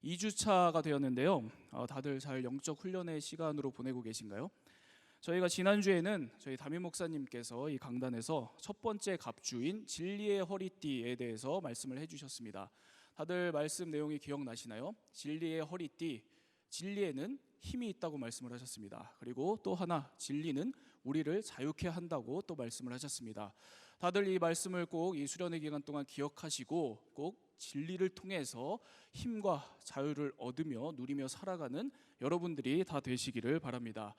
2주차가 되었는데요. 다들 잘 영적 훈련의 시간으로 보내고 계신가요? 저희가 지난주에는 저희 담임 목사님께서 이 강단에서 첫 번째 갑주인 진리의 허리띠에 대해서 말씀을 해주셨습니다. 다들 말씀 내용이 기억나시나요? 진리의 허리띠, 진리에는 힘이 있다고 말씀을 하셨습니다. 그리고 또 하나, 진리는 우리를 자유케 한다고 또 말씀을 하셨습니다. 다들 이 말씀을 꼭 이 수련의 기간 동안 기억하시고 꼭 진리를 통해서 힘과 자유를 얻으며 누리며 살아가는 여러분들이 다 되시기를 바랍니다.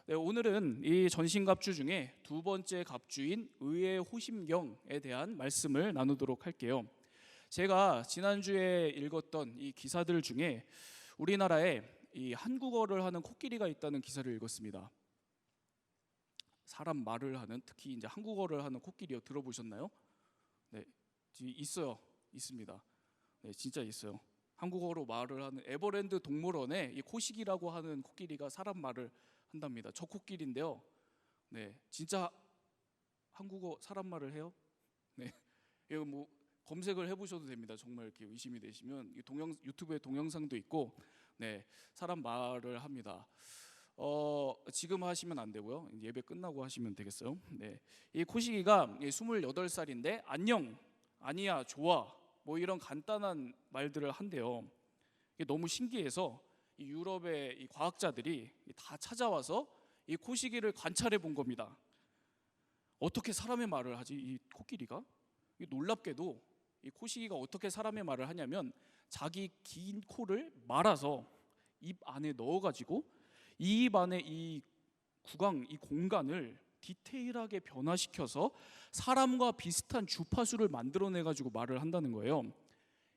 네, 오늘은 이 전신갑주 중에 두 번째 갑주인 의의 호심경에 대한 말씀을 나누도록 할게요. 제가 지난주에 읽었던 이 기사들 중에 우리나라에 이 한국어를 하는 코끼리가 있다는 기사를 읽었습니다. 사람 말을 하는, 특히 이제 한국어를 하는 코끼리요. 들어보셨나요? 네, 있습니다. 네, 진짜 있어요. 한국어로 말을 하는 에버랜드 동물원에 이 코식이라고 하는 코끼리가 사람 말을 한답니다. 저 코끼리인데요. 네, 진짜 한국어 사람 말을 해요. 네, 이거 뭐 검색을 해보셔도 됩니다. 정말 이렇게 의심이 되시면 유튜브에 동영상도 있고, 네, 사람 말을 합니다. 지금 하시면 안 되고요. 예배 끝나고 하시면 되겠어요. 네, 이 코식이가 28살인데 안녕, 아니야, 좋아, 뭐 이런 간단한 말들을 한대요. 이게 너무 신기해서 이 유럽의 이 과학자들이 다 찾아와서 이 코식이를 관찰해 본 겁니다. 어떻게 사람의 말을 하지, 이 코끼리가? 놀랍게도 이 코식이가 어떻게 사람의 말을 하냐면 자기 긴 코를 말아서 입 안에 넣어가지고 이 입 안에 이 구강, 이 공간을 디테일하게 변화시켜서 사람과 비슷한 주파수를 만들어내가지고 말을 한다는 거예요.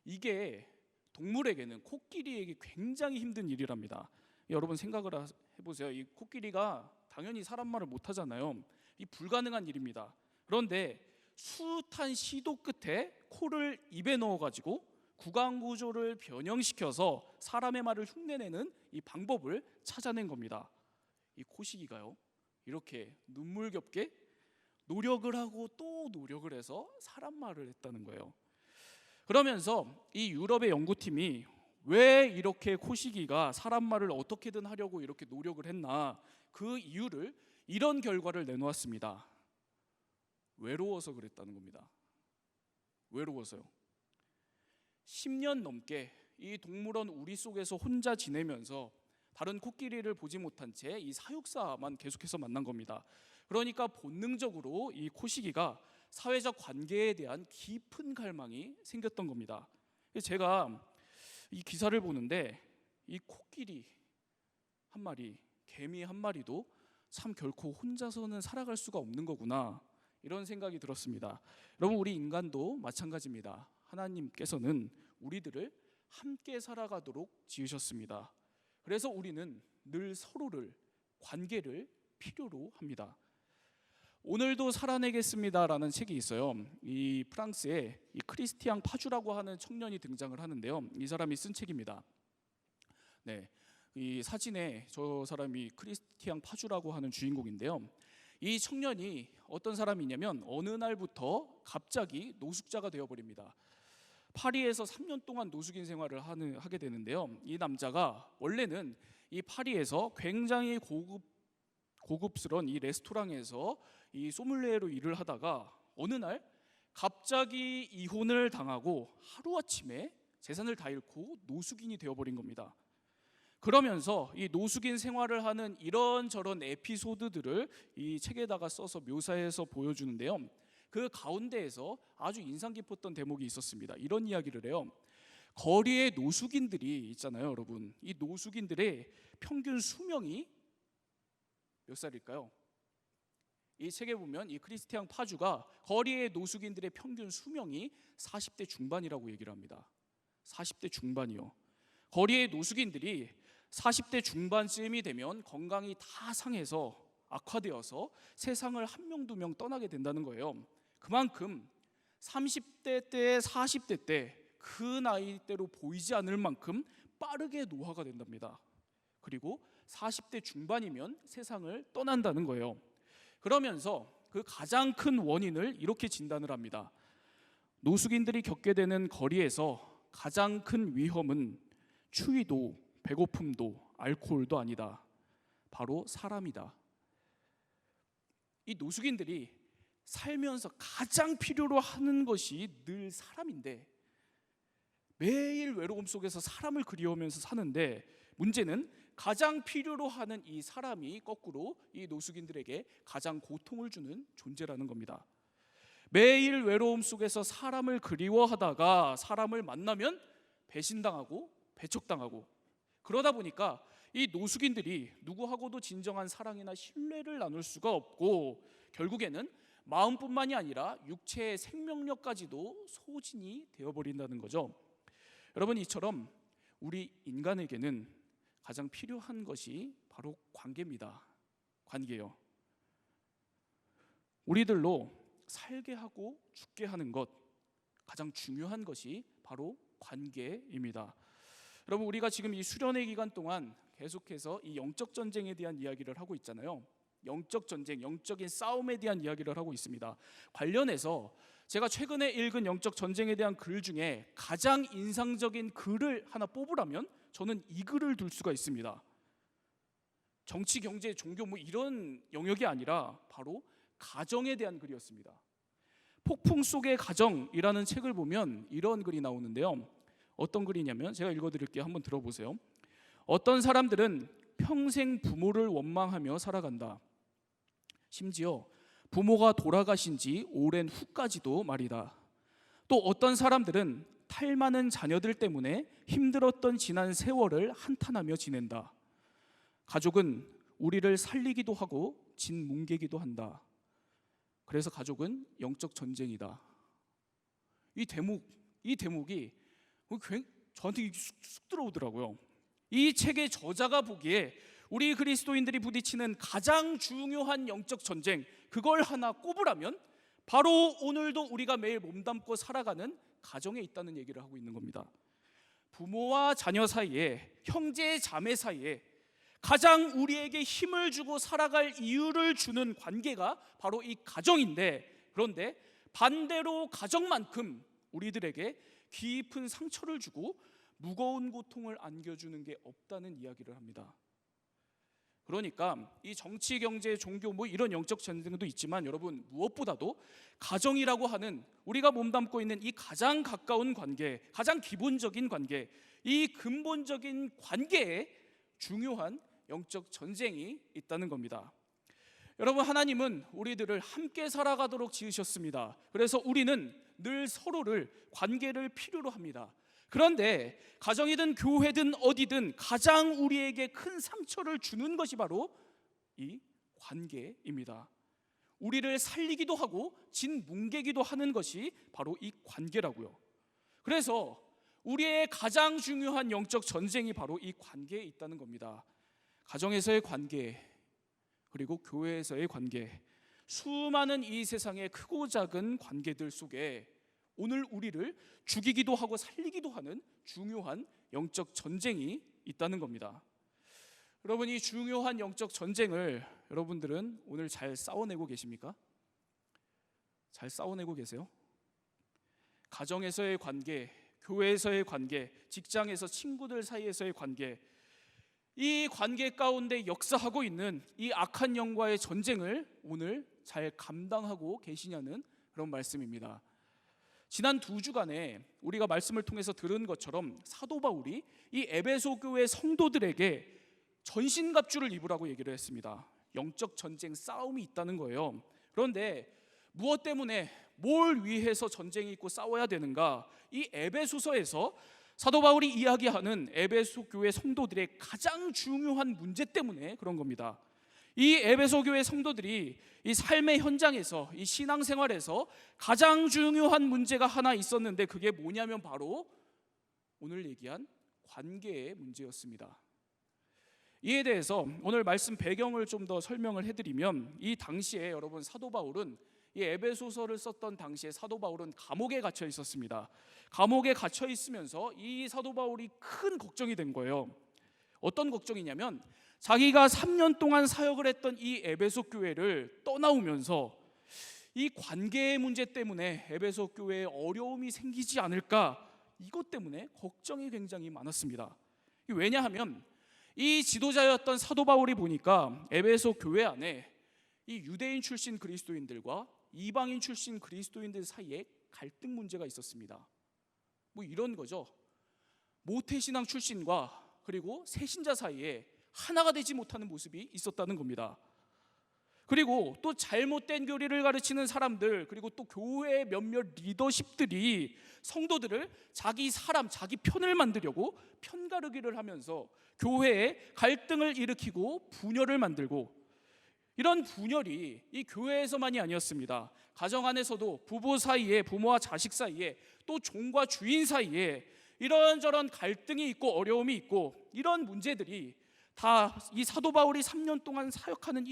이게 동물에게는, 코끼리에게 굉장히 힘든 일이랍니다. 여러분 생각을 해보세요. 이 코끼리가 당연히 사람 말을 못하잖아요. 이 불가능한 일입니다. 그런데 숱한 시도 끝에 코를 입에 넣어가지고 구강 구조를 변형시켜서 사람의 말을 흉내내는 이 방법을 찾아낸 겁니다. 이 코식이가요, 이렇게 눈물겹게 노력을 하고 또 노력을 해서 사람 말을 했다는 거예요. 그러면서 이 유럽의 연구팀이 왜 이렇게 코식이가 사람 말을 어떻게든 하려고 이렇게 노력을 했나, 그 이유를 이런 결과를 내놓았습니다. 외로워서 그랬다는 겁니다. 외로워서요. 10년 넘게 이 동물원 우리 속에서 혼자 지내면서 다른 코끼리를 보지 못한 채 이 사육사만 계속해서 만난 겁니다. 그러니까 본능적으로 이 코식이가 사회적 관계에 대한 깊은 갈망이 생겼던 겁니다. 제가 이 기사를 보는데 이 코끼리 한 마리, 개미 한 마리도 참 결코 혼자서는 살아갈 수가 없는 거구나, 이런 생각이 들었습니다. 여러분, 우리 인간도 마찬가지입니다. 하나님께서는 우리들을 함께 살아가도록 지으셨습니다. 그래서 우리는 늘 서로를, 관계를 필요로 합니다. 오늘도 살아내겠습니다라는 책이 있어요. 이 프랑스에 이 크리스티앙 파주라고 하는 청년이 등장을 하는데요. 이 사람이 쓴 책입니다. 네, 이 사진에 저 사람이 크리스티앙 파주라고 하는 주인공인데요. 이 청년이 어떤 사람이냐면 어느 날부터 갑자기 노숙자가 되어버립니다. 파리에서 3년 동안 노숙인 생활을 하게 되는데요. 이 남자가 원래는 이 파리에서 굉장히 고급스러운 이 레스토랑에서 이 소믈리에로 일을 하다가 어느 날 갑자기 이혼을 당하고 하루아침에 재산을 다 잃고 노숙인이 되어버린 겁니다. 그러면서 이 노숙인 생활을 하는 이런저런 에피소드들을 이 책에다가 써서 묘사해서 보여주는데요. 그 가운데에서 아주 인상 깊었던 대목이 있었습니다. 이런 이야기를 해요. 거리에 노숙인들이 있잖아요, 여러분. 이 노숙인들의 평균 수명이 몇 살일까요? 이 책에 보면 이 크리스티앙 파주가 거리의 노숙인들의 평균 수명이 40대 중반이라고 얘기를 합니다. 40대 중반이요. 거리의 노숙인들이 40대 중반쯤이 되면 건강이 다 상해서 악화되어서 세상을 한 명, 두 명 떠나게 된다는 거예요. 그만큼 30대 때, 40대 때 그 나이대로 보이지 않을 만큼 빠르게 노화가 된답니다. 그리고 40대 중반이면 세상을 떠난다는 거예요. 그러면서 그 가장 큰 원인을 이렇게 진단을 합니다. 노숙인들이 겪게 되는 거리에서 가장 큰 위험은 추위도 배고픔도 알코올도 아니다. 바로 사람이다. 이 노숙인들이 살면서 가장 필요로 하는 것이 늘 사람인데 매일 외로움 속에서 사람을 그리워하면서 사는데 문제는 가장 필요로 하는 이 사람이 거꾸로 이 노숙인들에게 가장 고통을 주는 존재라는 겁니다. 매일 외로움 속에서 사람을 그리워하다가 사람을 만나면 배신당하고 배척당하고 그러다 보니까 이 노숙인들이 누구하고도 진정한 사랑이나 신뢰를 나눌 수가 없고 결국에는 마음뿐만이 아니라 육체의 생명력까지도 소진이 되어버린다는 거죠. 여러분, 이처럼 우리 인간에게는 가장 필요한 것이 바로 관계입니다. 관계요. 우리들로 살게 하고 죽게 하는 것, 가장 중요한 것이 바로 관계입니다. 여러분, 우리가 지금 이 수련회 기간 동안 계속해서 이 영적 전쟁에 대한 이야기를 하고 있잖아요. 영적 전쟁, 영적인 싸움에 대한 이야기를 하고 있습니다. 관련해서 제가 최근에 읽은 영적 전쟁에 대한 글 중에 가장 인상적인 글을 하나 뽑으라면 저는 이 글을 둘 수가 있습니다. 정치, 경제, 종교 뭐 이런 영역이 아니라 바로 가정에 대한 글이었습니다. 폭풍 속의 가정이라는 책을 보면 이런 글이 나오는데요. 어떤 글이냐면 제가 읽어드릴게요. 한번 들어보세요. 어떤 사람들은 평생 부모를 원망하며 살아간다. 심지어 부모가 돌아가신 지 오랜 후까지도 말이다. 또 어떤 사람들은 탈 많은 자녀들 때문에 힘들었던 지난 세월을 한탄하며 지낸다. 가족은 우리를 살리기도 하고 진뭉개기도 한다. 그래서 가족은 영적 전쟁이다. 이 대목이 저한테 쑥 들어오더라고요. 이 책의 저자가 보기에 우리 그리스도인들이 부딪히는 가장 중요한 영적 전쟁, 그걸 하나 꼽으라면 바로 오늘도 우리가 매일 몸담고 살아가는 가정에 있다는 얘기를 하고 있는 겁니다. 부모와 자녀 사이에, 형제 자매 사이에 가장 우리에게 힘을 주고 살아갈 이유를 주는 관계가 바로 이 가정인데, 그런데 반대로 가정만큼 우리들에게 깊은 상처를 주고 무거운 고통을 안겨주는 게 없다는 이야기를 합니다. 그러니까 이 정치, 경제, 종교 뭐 이런 영적 전쟁도 있지만 여러분, 무엇보다도 가정이라고 하는 우리가 몸담고 있는 이 가장 가까운 관계, 가장 기본적인 관계, 이 근본적인 관계에 중요한 영적 전쟁이 있다는 겁니다. 여러분, 하나님은 우리들을 함께 살아가도록 지으셨습니다. 그래서 우리는 늘 서로를, 관계를 필요로 합니다. 그런데 가정이든 교회든 어디든 가장 우리에게 큰 상처를 주는 것이 바로 이 관계입니다. 우리를 살리기도 하고 진뭉개기도 하는 것이 바로 이 관계라고요. 그래서 우리의 가장 중요한 영적 전쟁이 바로 이 관계에 있다는 겁니다. 가정에서의 관계, 그리고 교회에서의 관계, 수많은 이 세상의 크고 작은 관계들 속에 오늘 우리를 죽이기도 하고 살리기도 하는 중요한 영적 전쟁이 있다는 겁니다. 여러분, 이 중요한 영적 전쟁을 여러분들은 오늘 잘 싸워내고 계십니까? 잘 싸워내고 계세요? 가정에서의 관계, 교회에서의 관계, 직장에서 친구들 사이에서의 관계, 이 관계 가운데 역사하고 있는 이 악한 영과의 전쟁을 오늘 잘 감당하고 계시냐는 그런 말씀입니다. 지난 2주간에 우리가 말씀을 통해서 들은 것처럼 사도 바울이 이 에베소 교회 성도들에게 전신갑주를 입으라고 얘기를 했습니다. 영적 전쟁, 싸움이 있다는 거예요. 그런데 무엇 때문에, 뭘 위해서 전쟁이 있고 싸워야 되는가? 이 에베소서에서 사도 바울이 이야기하는 에베소 교회 성도들의 가장 중요한 문제 때문에 그런 겁니다. 이 에베소 교회 성도들이 이 삶의 현장에서, 이 신앙생활에서 가장 중요한 문제가 하나 있었는데 그게 뭐냐면 바로 오늘 얘기한 관계의 문제였습니다. 이에 대해서 오늘 말씀 배경을 좀 더 설명을 해드리면, 이 당시에 여러분 사도 바울은 이 에베소서를 썼던 당시에 사도 바울은 감옥에 갇혀 있었습니다. 감옥에 갇혀 있으면서 이 사도 바울이 큰 걱정이 된 거예요. 어떤 걱정이냐면 자기가 3년 동안 사역을 했던 이 에베소 교회를 떠나오면서 이 관계의 문제 때문에 에베소 교회에 어려움이 생기지 않을까, 이것 때문에 걱정이 굉장히 많았습니다. 왜냐하면 이 지도자였던 사도 바울이 보니까 에베소 교회 안에 이 유대인 출신 그리스도인들과 이방인 출신 그리스도인들 사이에 갈등 문제가 있었습니다. 뭐 이런 거죠. 모태신앙 출신과 그리고 새신자 사이에 하나가 되지 못하는 모습이 있었다는 겁니다. 그리고 또 잘못된 교리를 가르치는 사람들, 그리고 또 교회의 몇몇 리더십들이 성도들을 자기 사람, 자기 편을 만들려고 편가르기를 하면서 교회에 갈등을 일으키고 분열을 만들고, 이런 분열이 이 교회에서만이 아니었습니다. 가정 안에서도 부부 사이에, 부모와 자식 사이에, 또 종과 주인 사이에 이런저런 갈등이 있고 어려움이 있고, 이런 문제들이 다 이 사도 바울이 3년 동안 사역하는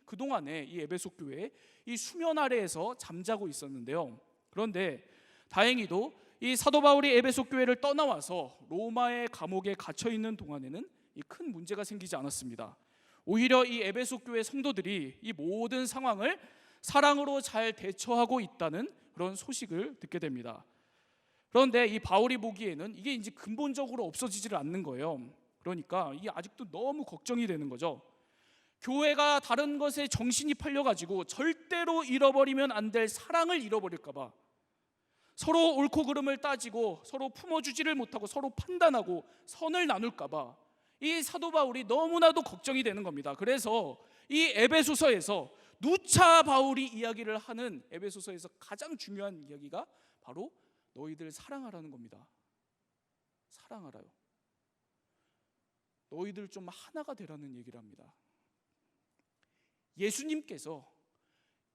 그동안에 이 에베소 교회에 이 수면 아래에서 잠자고 있었는데요. 그런데 다행히도 이 사도 바울이 에베소 교회를 떠나와서 로마의 감옥에 갇혀 있는 동안에는 이 큰 문제가 생기지 않았습니다. 오히려 이 에베소 교회 성도들이 이 모든 상황을 사랑으로 잘 대처하고 있다는 그런 소식을 듣게 됩니다. 그런데 이 바울이 보기에는 이게 이제 근본적으로 없어지지를 않는 거예요. 그러니까 이게 아직도 너무 걱정이 되는 거죠. 교회가 다른 것에 정신이 팔려가지고 절대로 잃어버리면 안 될 사랑을 잃어버릴까봐, 서로 옳고 그름을 따지고 서로 품어주지를 못하고 서로 판단하고 선을 나눌까봐 이 사도 바울이 너무나도 걱정이 되는 겁니다. 그래서 이 에베소서에서 누차 바울이 이야기를 하는 에베소서에서 가장 중요한 이야기가 바로 너희들 사랑하라는 겁니다. 사랑하라요. 너희들 좀 하나가 되라는 얘기를 합니다. 예수님께서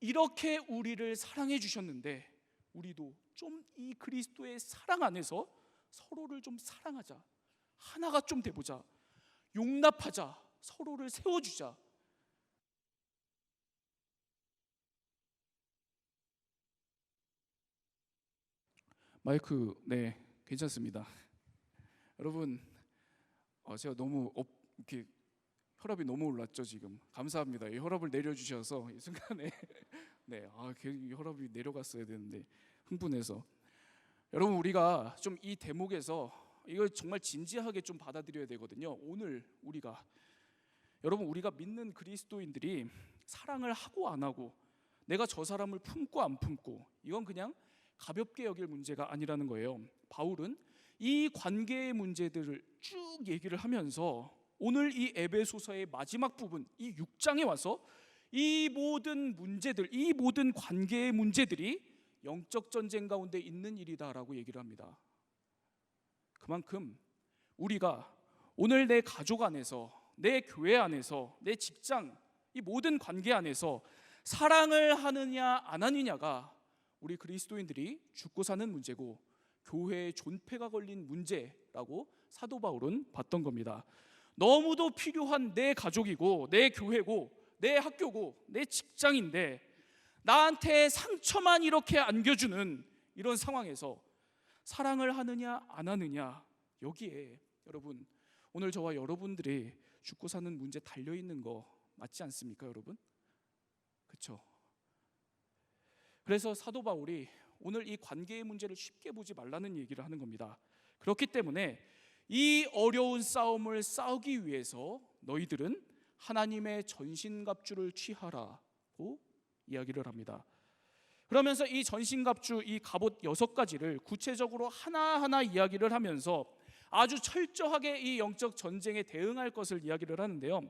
이렇게 우리를 사랑해 주셨는데 우리도 좀 이 그리스도의 사랑 안에서 서로를 좀 사랑하자, 하나가 좀 돼보자, 용납하자, 서로를 세워주자. 마이크 네 괜찮습니다. 여러분 제가 너무 이렇게 혈압이 너무 올랐죠 지금. 감사합니다. 이 혈압을 내려주셔서 이 순간에 네, 이 혈압이 내려갔어야 되는데 흥분해서. 여러분 우리가 좀 이 대목에서 이걸 정말 진지하게 좀 받아들여야 되거든요. 오늘 우리가 믿는 그리스도인들이 사랑을 하고 안 하고, 내가 저 사람을 품고 안 품고, 이건 그냥 가볍게 여길 문제가 아니라는 거예요. 바울은 이 관계의 문제들을 쭉 얘기를 하면서 오늘 이 에베소서의 마지막 부분, 이 6장에 와서 이 모든 문제들, 이 모든 관계의 문제들이 영적 전쟁 가운데 있는 일이다라고 얘기를 합니다. 그만큼 우리가 오늘 내 가족 안에서, 내 교회 안에서, 내 직장, 이 모든 관계 안에서 사랑을 하느냐 안 하느냐가 우리 그리스도인들이 죽고 사는 문제고 교회의 존폐가 걸린 문제라고 사도 바울은 봤던 겁니다. 너무도 필요한 내 가족이고 내 교회고 내 학교고 내 직장인데 나한테 상처만 이렇게 안겨주는 이런 상황에서 사랑을 하느냐 안 하느냐, 여기에 여러분 오늘 저와 여러분들이 죽고 사는 문제 달려있는 거 맞지 않습니까 여러분? 그렇죠? 그래서 사도 바울이 오늘 이 관계의 문제를 쉽게 보지 말라는 얘기를 하는 겁니다. 그렇기 때문에 이 어려운 싸움을 싸우기 위해서 너희들은 하나님의 전신갑주를 취하라고 이야기를 합니다. 그러면서 이 전신갑주, 이 갑옷 6가지를 구체적으로 하나하나 이야기를 하면서 아주 철저하게 이 영적 전쟁에 대응할 것을 이야기를 하는데요.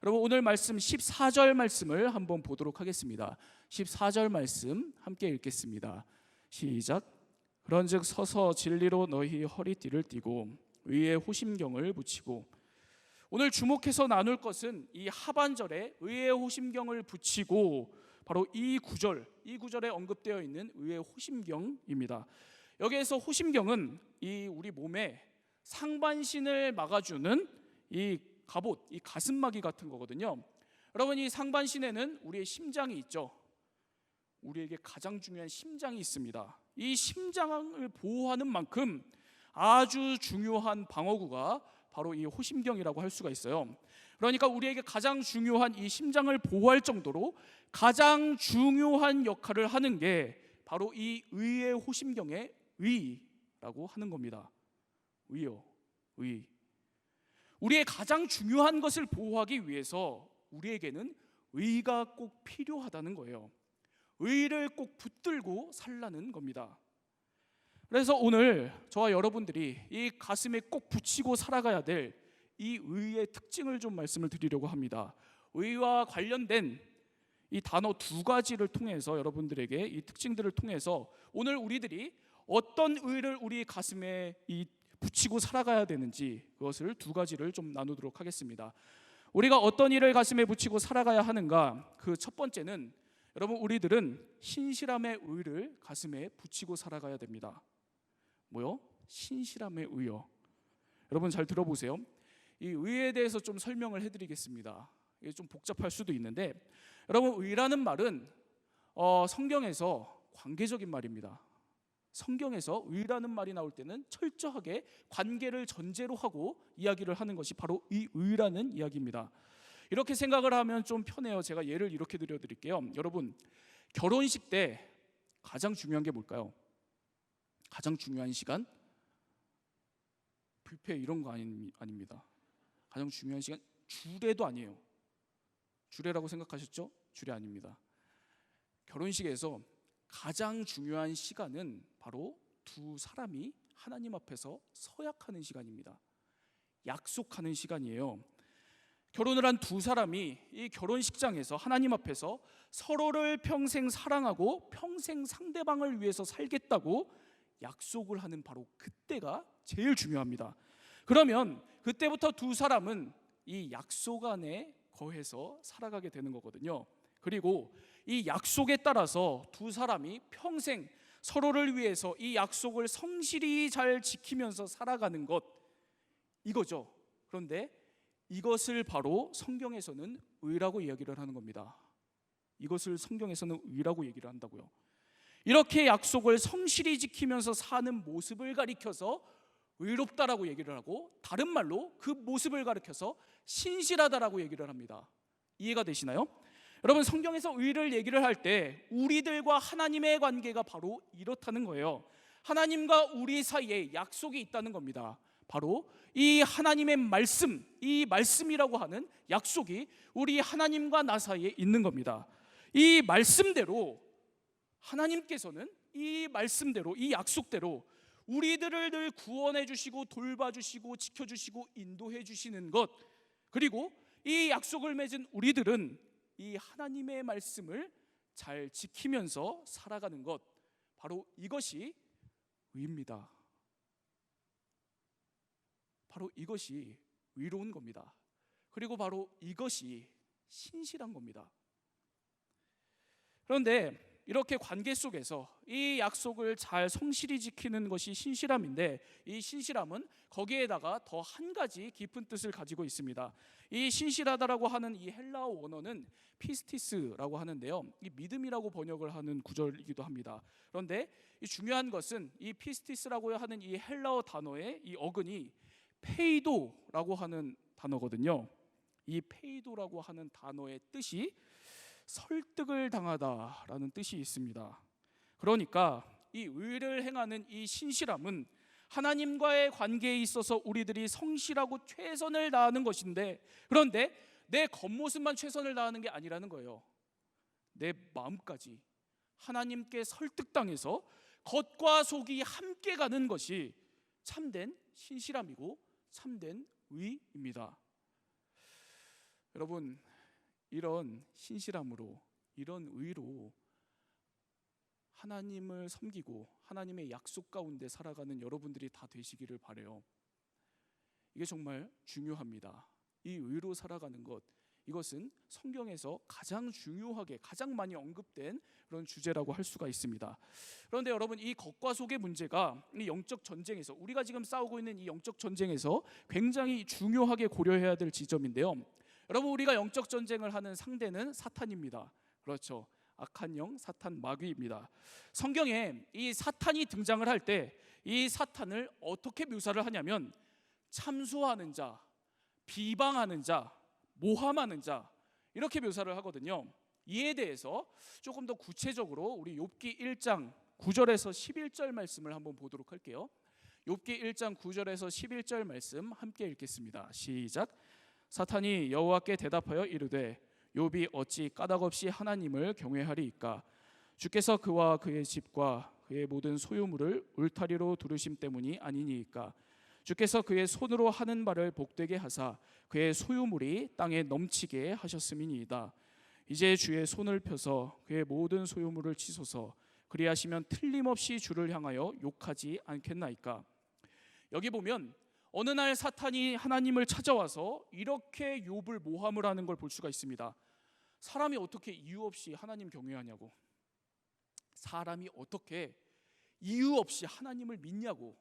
여러분 오늘 말씀 14절 말씀을 한번 보도록 하겠습니다. 14절 말씀 함께 읽겠습니다. 시작. 그런즉 서서 진리로 너희 허리띠를 띠고 의의 호심경을 붙이고. 오늘 주목해서 나눌 것은 이 하반절에 의의 호심경을 붙이고, 바로 이 구절에 언급되어 있는 의의 호심경입니다. 여기에서 호심경은 이 우리 몸에 상반신을 막아주는 이 갑옷, 이 가슴막이 같은 거거든요. 여러분 이 상반신에는 우리의 심장이 있죠. 우리에게 가장 중요한 심장이 있습니다. 이 심장을 보호하는 만큼 아주 중요한 방어구가 바로 이 호심경이라고 할 수가 있어요. 그러니까 우리에게 가장 중요한 이 심장을 보호할 정도로 가장 중요한 역할을 하는 게 바로 이 의의 호심경의 의라고 하는 겁니다. 의요, 의. 우리의 가장 중요한 것을 보호하기 위해서 우리에게는 의가 꼭 필요하다는 거예요. 의를 꼭 붙들고 살라는 겁니다. 그래서 오늘 저와 여러분들이 이 가슴에 꼭 붙이고 살아가야 될 이 의의 특징을 좀 말씀을 드리려고 합니다. 의와 관련된 이 단어 두 가지를 통해서 여러분들에게 이 특징들을 통해서 오늘 우리들이 어떤 의를 우리 가슴에 붙이고 살아가야 되는지 그것을 두 가지를 좀 나누도록 하겠습니다. 우리가 어떤 일을 가슴에 붙이고 살아가야 하는가? 그 첫 번째는 여러분, 우리들은 신실함의 의를 가슴에 붙이고 살아가야 됩니다. 뭐요? 신실함의 의요. 여러분 잘 들어보세요. 이 의에 대해서 좀 설명을 해드리겠습니다. 이게 좀 복잡할 수도 있는데, 여러분, 의라는 말은 성경에서 관계적인 말입니다. 성경에서 의라는 말이 나올 때는 철저하게 관계를 전제로 하고 이야기를 하는 것이 바로 이 의라는 이야기입니다. 이렇게 생각을 하면 좀 편해요. 제가 예를 이렇게 드릴게요. 여러분, 결혼식 때 가장 중요한 게 뭘까요? 가장 중요한 시간? 뷔페 이런 거 아닙니다. 가장 중요한 시간, 주례도 아니에요. 주례라고 생각하셨죠? 주례 아닙니다. 결혼식에서 가장 중요한 시간은 바로 두 사람이 하나님 앞에서 서약하는 시간입니다. 약속하는 시간이에요. 결혼을 한 두 사람이 이 결혼식장에서 하나님 앞에서 서로를 평생 사랑하고 평생 상대방을 위해서 살겠다고 약속을 하는 바로 그때가 제일 중요합니다. 그러면 그때부터 두 사람은 이 약속 안에 거해서 살아가게 되는 거거든요. 그리고 이 약속에 따라서 두 사람이 평생 서로를 위해서 이 약속을 성실히 잘 지키면서 살아가는 것, 이거죠. 그런데 이것을 바로 성경에서는 의라고 이야기를 하는 겁니다. 이것을 성경에서는 의라고 얘기를 한다고요. 이렇게 약속을 성실히 지키면서 사는 모습을 가리켜서 의롭다라고 얘기를 하고, 다른 말로 그 모습을 가리켜서 신실하다라고 얘기를 합니다. 이해가 되시나요? 여러분, 성경에서 의를 얘기를 할 때 우리들과 하나님의 관계가 바로 이렇다는 거예요. 하나님과 우리 사이에 약속이 있다는 겁니다. 바로 이 하나님의 말씀, 이 말씀이라고 하는 약속이 우리 하나님과 나 사이에 있는 겁니다. 이 말씀대로 하나님께서는 이 말씀대로, 이 약속대로 우리들을 늘 구원해 주시고 돌봐주시고 지켜주시고 인도해 주시는 것, 그리고 이 약속을 맺은 우리들은 이 하나님의 말씀을 잘 지키면서 살아가는 것, 바로 이것이 의입니다. 바로 이것이 의로운 겁니다. 그리고 바로 이것이 신실한 겁니다. 그런데 이렇게 관계 속에서 이 약속을 잘 성실히 지키는 것이 신실함인데, 이 신실함은 거기에다가 더 한 가지 깊은 뜻을 가지고 있습니다. 이 신실하다라고 하는 이 헬라어 원어는 피스티스라고 하는데요, 이 믿음이라고 번역을 하는 구절이기도 합니다. 그런데 이 중요한 것은 이 피스티스라고 하는 이 헬라어 단어의 이 어근이 페이도라고 하는 단어거든요. 이 페이도라고 하는 단어의 뜻이 설득을 당하다라는 뜻이 있습니다. 그러니까 이 의를 행하는 이 신실함은 하나님과의 관계에 있어서 우리들이 성실하고 최선을 다하는 것인데, 그런데 내 겉모습만 최선을 다하는 게 아니라는 거예요. 내 마음까지 하나님께 설득당해서 겉과 속이 함께 가는 것이 참된 신실함이고 참된 의입니다. 여러분, 이런 신실함으로, 이런 의로 하나님을 섬기고 하나님의 약속 가운데 살아가는 여러분들이 다 되시기를 바라요. 이게 정말 중요합니다. 이 의로 살아가는 것, 이것은 성경에서 가장 중요하게, 가장 많이 언급된 그런 주제라고 할 수가 있습니다. 그런데 여러분, 이 겉과 속의 문제가 이 영적 전쟁에서, 우리가 지금 싸우고 있는 이 영적 전쟁에서 굉장히 중요하게 고려해야 될 지점인데요. 여러분, 우리가 영적 전쟁을 하는 상대는 사탄입니다. 그렇죠. 악한 영, 사탄, 마귀입니다. 성경에 이 사탄이 등장을 할 때 이 사탄을 어떻게 묘사를 하냐면 참소하는 자, 비방하는 자, 모함하는 자, 이렇게 묘사를 하거든요. 이에 대해서 조금 더 구체적으로 우리 욥기 1장 9절에서 11절 말씀을 한번 보도록 할게요. 욥기 1장 9절에서 11절 말씀 함께 읽겠습니다. 시작. 사탄이 여호와께 대답하여 이르되 욥이 어찌 까닭없이 하나님을 경외하리이까? 주께서 그와 그의 집과 그의 모든 소유물을 울타리로 두르심 때문이 아니니이까? 주께서 그의 손으로 하는 바를 복되게 하사 그의 소유물이 땅에 넘치게 하셨음이니이다. 이제 주의 손을 펴서 그의 모든 소유물을 치소서. 그리하시면 틀림없이 주를 향하여 욕하지 않겠나이까? 여기 보면 어느 날 사탄이 하나님을 찾아와서 이렇게 욥을 모함을 하는 걸 볼 수가 있습니다. 사람이 어떻게 이유 없이 하나님 경외하냐고, 사람이 어떻게 이유 없이 하나님을 믿냐고,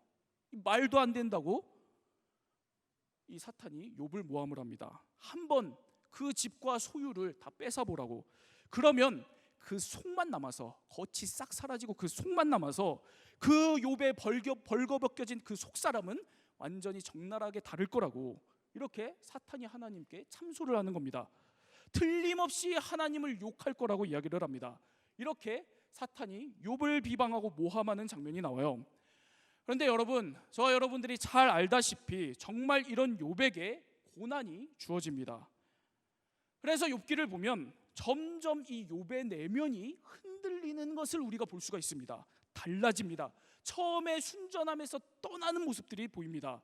말도 안 된다고 이 사탄이 욥을 모함을 합니다. 한번 그 집과 소유를 다 뺏어보라고. 그러면 그 속만 남아서, 겉이 싹 사라지고 그 속만 남아서 그 욥의 벌거벗겨진 그 속사람은 완전히 적나라하게 다를 거라고, 이렇게 사탄이 하나님께 참소를 하는 겁니다. 틀림없이 하나님을 욕할 거라고 이야기를 합니다. 이렇게 사탄이 욥을 비방하고 모함하는 장면이 나와요. 그런데 여러분, 저와 여러분들이 잘 알다시피 정말 이런 욥에게 고난이 주어집니다. 그래서 욥기를 보면 점점 이 욥의 내면이 흔들리는 것을 우리가 볼 수가 있습니다. 달라집니다. 처음에 순전함에서 떠나는 모습들이 보입니다.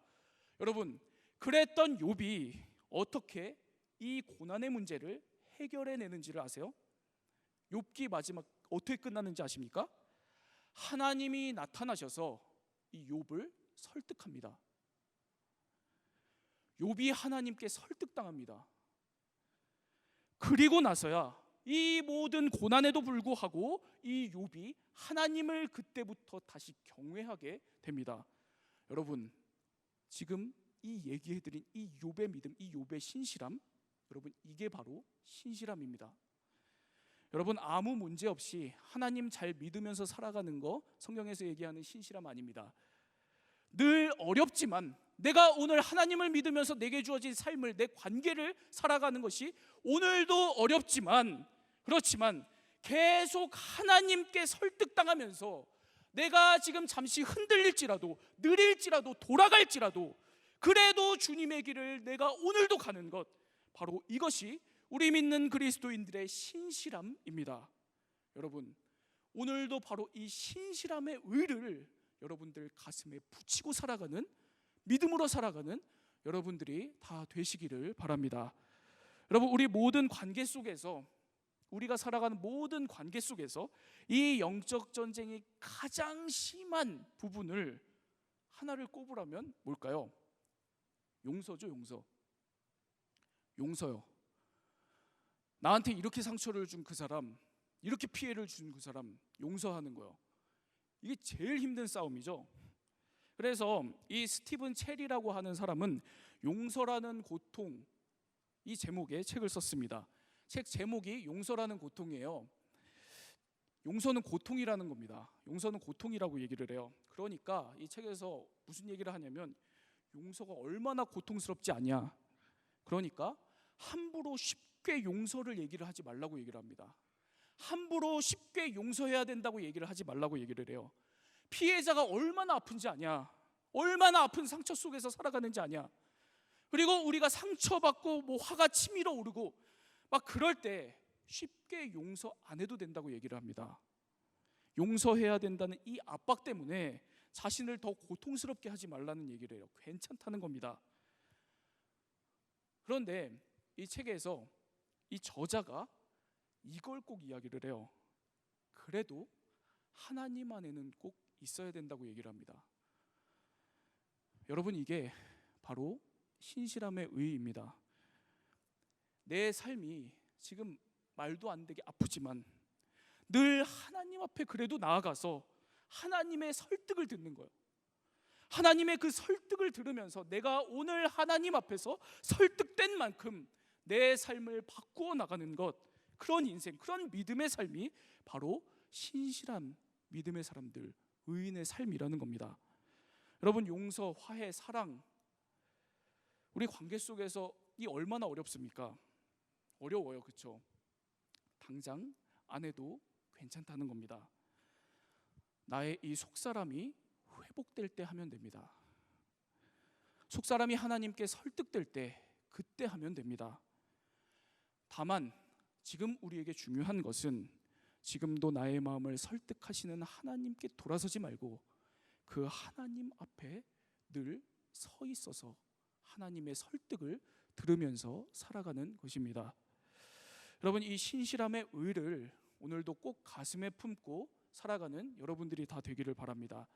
여러분, 그랬던 욥이 어떻게 이 고난의 문제를 해결해내는지를 아세요? 욥기 마지막 어떻게 끝나는지 아십니까? 하나님이 나타나셔서 이 욥을 설득합니다. 욥이 하나님께 설득당합니다. 그리고 나서야 이 모든 고난에도 불구하고 이 욥이 하나님을 그때부터 다시 경외하게 됩니다. 여러분, 지금 이 얘기해드린 이 욥의 믿음, 이 욥의 신실함, 여러분, 이게 바로 신실함입니다. 여러분, 아무 문제 없이 하나님 잘 믿으면서 살아가는 거 성경에서 얘기하는 신실함 아닙니다. 늘 어렵지만 내가 오늘 하나님을 믿으면서 내게 주어진 삶을, 내 관계를 살아가는 것이 오늘도 어렵지만, 그렇지만 계속 하나님께 설득당하면서 내가 지금 잠시 흔들릴지라도, 느릴지라도, 돌아갈지라도 그래도 주님의 길을 내가 오늘도 가는 것, 바로 이것이 우리 믿는 그리스도인들의 신실함입니다. 여러분, 오늘도 바로 이 신실함의 의를 여러분들 가슴에 붙이고 살아가는, 믿음으로 살아가는 여러분들이 다 되시기를 바랍니다. 여러분, 우리 모든 관계 속에서, 우리가 살아가는 모든 관계 속에서 이 영적 전쟁이 가장 심한 부분을 하나를 꼽으라면 뭘까요? 용서죠. 용서요. 나한테 이렇게 상처를 준 그 사람, 이렇게 피해를 준 그 사람 용서하는 거요. 이게 제일 힘든 싸움이죠. 그래서 이 스티븐 체리라고 하는 사람은 용서라는 고통, 이 제목의 책을 썼습니다. 책 제목이 용서라는 고통이에요. 용서는 고통이라는 겁니다. 용서는 고통이라고 얘기를 해요. 그러니까 이 책에서 무슨 얘기를 하냐면, 용서가 얼마나 고통스럽지 않냐, 그러니까 함부로 쉽게 용서를 얘기를 하지 말라고 얘기를 합니다. 함부로 쉽게 용서해야 된다고 얘기를 하지 말라고 얘기를 해요. 피해자가 얼마나 아픈지 아냐, 얼마나 아픈 상처 속에서 살아가는지 아냐. 그리고 우리가 상처받고 화가 치밀어 오르고 막 그럴 때 쉽게 용서 안 해도 된다고 얘기를 합니다. 용서해야 된다는 이 압박 때문에 자신을 더 고통스럽게 하지 말라는 얘기를 해요. 괜찮다는 겁니다. 그런데 이 책에서 이 저자가 이걸 꼭 이야기를 해요. 그래도 하나님 안에는 꼭 있어야 된다고 얘기를 합니다. 여러분, 이게 바로 신실함의 의의입니다. 내 삶이 지금 말도 안 되게 아프지만 늘 하나님 앞에 그래도 나아가서 하나님의 설득을 듣는 거예요. 하나님의 그 설득을 들으면서 내가 오늘 하나님 앞에서 설득된 만큼 내 삶을 바꾸어 나가는 것, 그런 인생, 그런 믿음의 삶이 바로 신실한 믿음의 사람들, 의인의 삶이라는 겁니다. 여러분, 용서, 화해, 사랑, 우리 관계 속에서 이 얼마나 어렵습니까? 어려워요, 그렇죠? 당장 안 해도 괜찮다는 겁니다. 나의 이 속사람이 회복될 때 하면 됩니다. 속사람이 하나님께 설득될 때 그때 하면 됩니다. 다만 지금 우리에게 중요한 것은 지금도 나의 마음을 설득하시는 하나님께 돌아서지 말고 그 하나님 앞에 늘 서 있어서 하나님의 설득을 들으면서 살아가는 것입니다. 여러분, 이 신실함의 의를 오늘도 꼭 가슴에 품고 살아가는 여러분들이 다 되기를 바랍니다.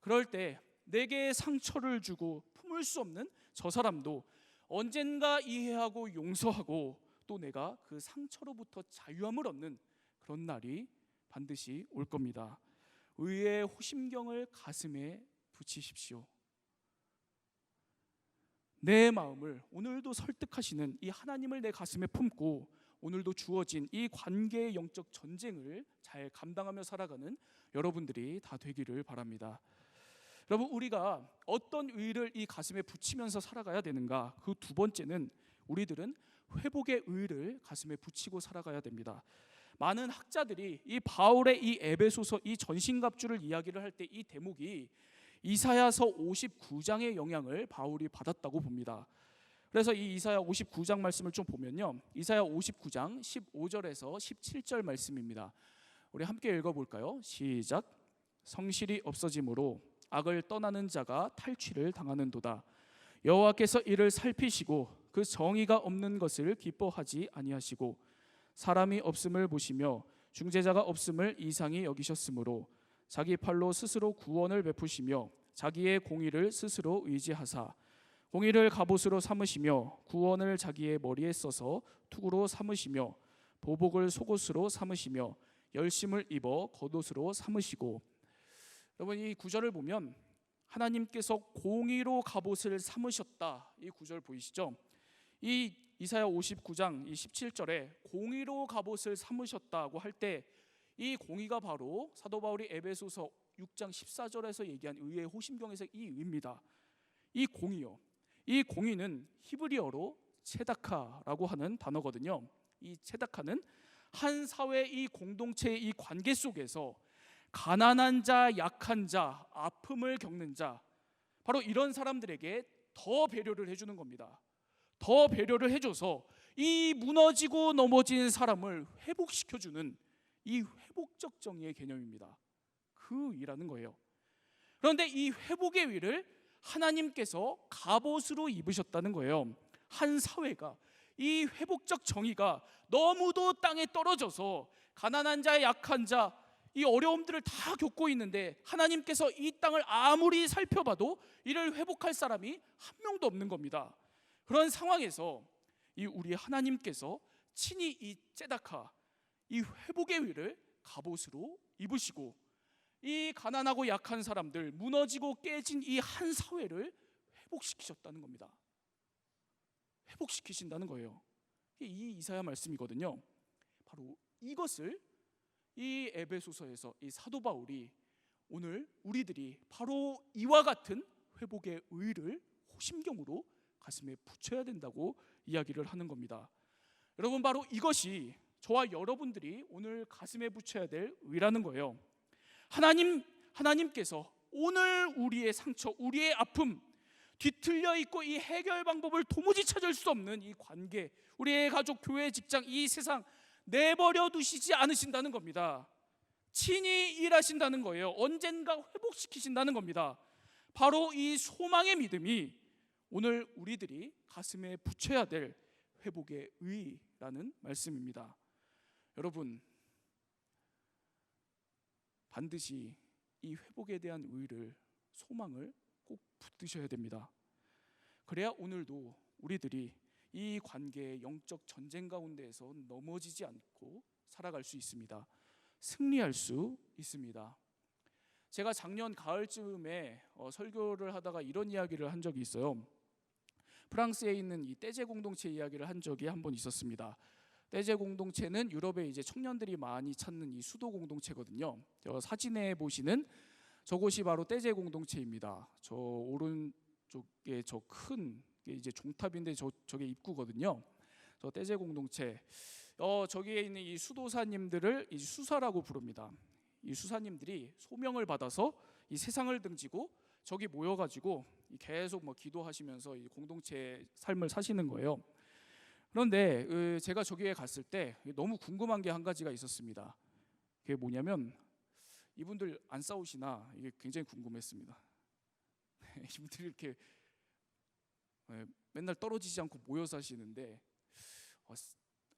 그럴 때 내게 상처를 주고 품을 수 없는 저 사람도 언젠가 이해하고 용서하고 또 내가 그 상처로부터 자유함을 얻는 그런 날이 반드시 올 겁니다. 의의 호심경을 가슴에 붙이십시오. 내 마음을 오늘도 설득하시는 이 하나님을 내 가슴에 품고 오늘도 주어진 이 관계의 영적 전쟁을 잘 감당하며 살아가는 여러분들이 다 되기를 바랍니다. 여러분, 우리가 어떤 의를 이 가슴에 붙이면서 살아가야 되는가? 그 두 번째는 우리들은 회복의 의를 가슴에 붙이고 살아가야 됩니다. 많은 학자들이 이 바울의 이 에베소서 이 전신갑주를 이야기를 할 때 이 대목이 이사야서 59장의 영향을 바울이 받았다고 봅니다. 그래서 이 이사야 59장 말씀을 좀 보면요, 이사야 59장 15절에서 17절 말씀입니다. 우리 함께 읽어볼까요? 시작. 성실이 없어짐으로 악을 떠나는 자가 탈취를 당하는도다. 여호와께서 이를 살피시고 그 정의가 없는 것을 기뻐하지 아니하시고 사람이 없음을 보시며 중재자가 없음을 이상히 여기셨으므로 자기 팔로 스스로 구원을 베푸시며 자기의 공의를 스스로 의지하사 공의를 갑옷으로 삼으시며 구원을 자기의 머리에 써서 투구로 삼으시며 보복을 속옷으로 삼으시며 열심을 입어 겉옷으로 삼으시고. 여러분, 이 구절을 보면 하나님께서 공의로 갑옷을 삼으셨다, 이 구절 보이시죠? 이 이사야 59장 이 17절에 공의로 갑옷을 삼으셨다고 할 때 이 공의가 바로 사도 바울이 에베소서 6장 14절에서 얘기한 의의 호심경에서 이 의입니다. 이 공의요, 이 공의는 히브리어로 체다카라고 하는 단어거든요. 이 체다카는 한 사회 이 공동체의 이 관계 속에서 가난한 자, 약한 자, 아픔을 겪는 자, 바로 이런 사람들에게 더 배려를 해주는 겁니다. 더 배려를 해줘서 이 무너지고 넘어진 사람을 회복시켜주는 이 회복적 정의의 개념입니다. 그 의라는 거예요. 그런데 이 회복의 의를 하나님께서 갑옷으로 입으셨다는 거예요. 한 사회가 이 회복적 정의가 너무도 땅에 떨어져서 가난한 자, 약한 자, 이 어려움들을 다 겪고 있는데 하나님께서 이 땅을 아무리 살펴봐도 이를 회복할 사람이 한 명도 없는 겁니다. 그런 상황에서 이 우리 하나님께서 친히 이 ጼ다카, 이 회복의 의를 갑옷으로 입으시고 이 가난하고 약한 사람들, 무너지고 깨진 이 한 사회를 회복시키셨다는 겁니다. 회복시키신다는 거예요. 이 이사야 말씀이거든요. 바로 이것을 이 에베소서에서 이 사도 바울이 오늘 우리들이 바로 이와 같은 회복의 의를 호심경으로 가슴에 붙여야 된다고 이야기를 하는 겁니다. 여러분, 바로 이것이 저와 여러분들이 오늘 가슴에 붙여야 될 의라는 거예요. 하나님께서 오늘 우리의 상처, 우리의 아픔, 뒤틀려 있고 이 해결 방법을 도무지 찾을 수 없는 이 관계, 우리의 가족, 교회, 직장, 이 세상 내버려 두시지 않으신다는 겁니다. 친히 일하신다는 거예요. 언젠가 회복시키신다는 겁니다. 바로 이 소망의 믿음이 오늘 우리들이 가슴에 붙여야 될 회복의 의라는 말씀입니다. 여러분, 반드시 이 회복에 대한 의를, 소망을 꼭 붙드셔야 됩니다. 그래야 오늘도 우리들이 이 관계의 영적 전쟁 가운데에서 넘어지지 않고 살아갈 수 있습니다. 승리할 수 있습니다. 제가 작년 가을쯤에 설교를 하다가 이런 이야기를 한 적이 있어요. 프랑스에 있는 이 떼제 공동체 이야기를 한 적이 한 번 있었습니다. 떼제 공동체는 유럽에 이제 청년들이 많이 찾는 이 수도 공동체거든요. 사진에 보시는 저곳이 바로 떼제 공동체입니다. 저 오른쪽에 저 큰 이제 종탑인데 저게 입구거든요. 저 떼제 공동체. 저기에 있는 이 수도사님들을 이 수사라고 부릅니다. 이 수사님들이 소명을 받아서 이 세상을 등지고 저기 모여가지고 계속 뭐 기도하시면서 이 공동체 삶을 사시는 거예요. 그런데 제가 저기에 갔을 때 너무 궁금한 게 한 가지가 있었습니다. 그게 뭐냐면 이분들 안 싸우시나, 이게 굉장히 궁금했습니다. 이분들이 이렇게 맨날 떨어지지 않고 모여 사시는데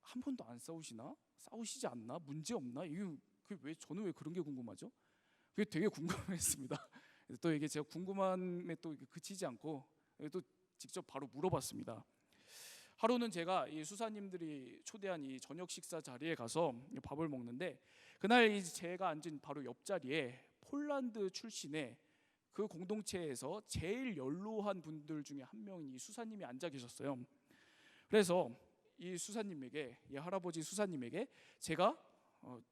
한 번도 안 싸우시나? 싸우시지 않나? 문제 없나? 이게 왜 저는 왜 그런 게 궁금하죠? 그게 되게 궁금했습니다. 또 이게 제가 궁금함에 또 그치지 않고 또 직접 바로 물어봤습니다. 하루는 제가 이 수사님들이 초대한 이 저녁 식사 자리에 가서 밥을 먹는데, 그날 제가 앉은 바로 옆자리에 폴란드 출신의 그 공동체에서 제일 연로한 분들 중에 한 명인 이 수사님이 앉아 계셨어요. 그래서 이 수사님에게, 이 할아버지 수사님에게 제가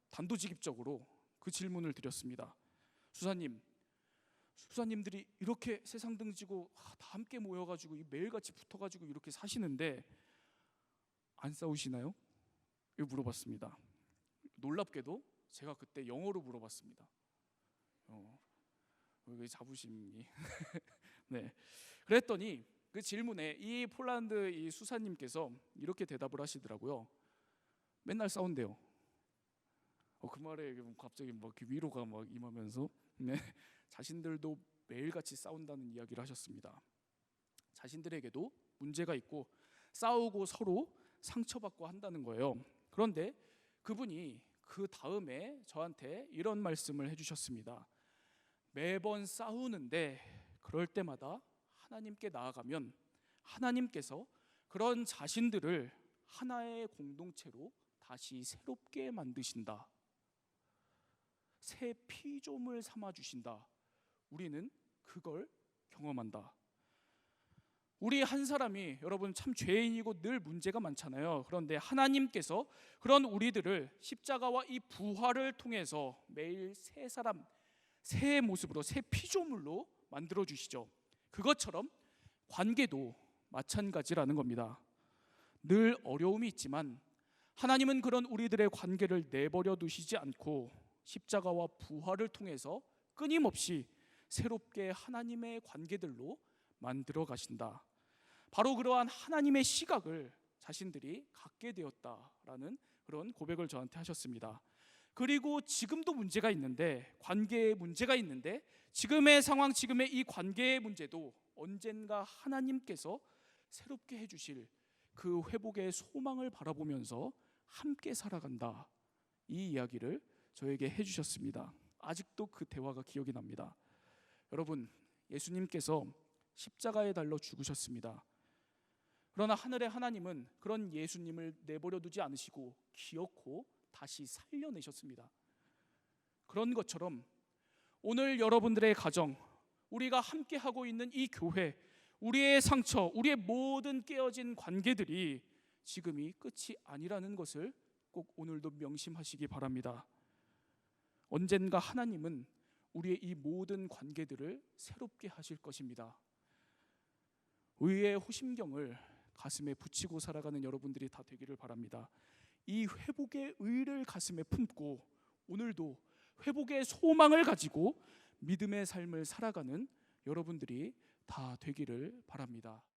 단도직입적으로 그 질문을 드렸습니다. 수사님들이 이렇게 세상 등지고 다 함께 모여가지고 매일같이 붙어가지고 이렇게 사시는데 안 싸우시나요? 이거 물어봤습니다. 놀랍게도 제가 그때 영어로 물어봤습니다. 왜 자부심이? 네. 그랬더니 그 질문에 이 폴란드 이 수사님께서 이렇게 대답을 하시더라고요. 맨날 싸운대요. 그 말에 갑자기 막 위로가 막 임하면서 네. 자신들도 매일같이 싸운다는 이야기를 하셨습니다. 자신들에게도 문제가 있고 싸우고 서로 상처받고 한다는 거예요. 그런데 그분이 그 다음에 저한테 이런 말씀을 해주셨습니다. 매번 싸우는데 그럴 때마다 하나님께 나아가면 하나님께서 그런 자신들을 하나의 공동체로 다시 새롭게 만드신다. 새 피조물 삼아 주신다. 우리는 그걸 경험한다. 우리 한 사람이 여러분 참 죄인이고 늘 문제가 많잖아요. 그런데 하나님께서 그런 우리들을 십자가와 이 부활을 통해서 매일 새 사람, 새 모습으로, 새 피조물로 만들어 주시죠. 그것처럼 관계도 마찬가지라는 겁니다. 늘 어려움이 있지만 하나님은 그런 우리들의 관계를 내버려 두시지 않고 십자가와 부활을 통해서 끊임없이 새롭게 하나님의 관계들로 만들어 가신다. 바로 그러한 하나님의 시각을 자신들이 갖게 되었다라는 그런 고백을 저한테 하셨습니다. 그리고 지금도 문제가 있는데, 관계에 문제가 있는데, 지금의 상황, 지금의 이 관계의 문제도 언젠가 하나님께서 새롭게 해주실 그 회복의 소망을 바라보면서 함께 살아간다. 이 이야기를 저에게 해주셨습니다. 아직도 그 대화가 기억이 납니다. 여러분, 예수님께서 십자가에 달려 죽으셨습니다. 그러나 하늘의 하나님은 그런 예수님을 내버려 두지 않으시고 기어코 다시 살려내셨습니다. 그런 것처럼 오늘 여러분들의 가정, 우리가 함께 하고 있는 이 교회, 우리의 상처, 우리의 모든 깨어진 관계들이 지금이 끝이 아니라는 것을 꼭 오늘도 명심하시기 바랍니다. 언젠가 하나님은 우리의 이 모든 관계들을 새롭게 하실 것입니다. 의의 호심경을 가슴에 붙이고 살아가는 여러분들이 다 되기를 바랍니다. 이 회복의 의를 가슴에 품고 오늘도 회복의 소망을 가지고 믿음의 삶을 살아가는 여러분들이 다 되기를 바랍니다.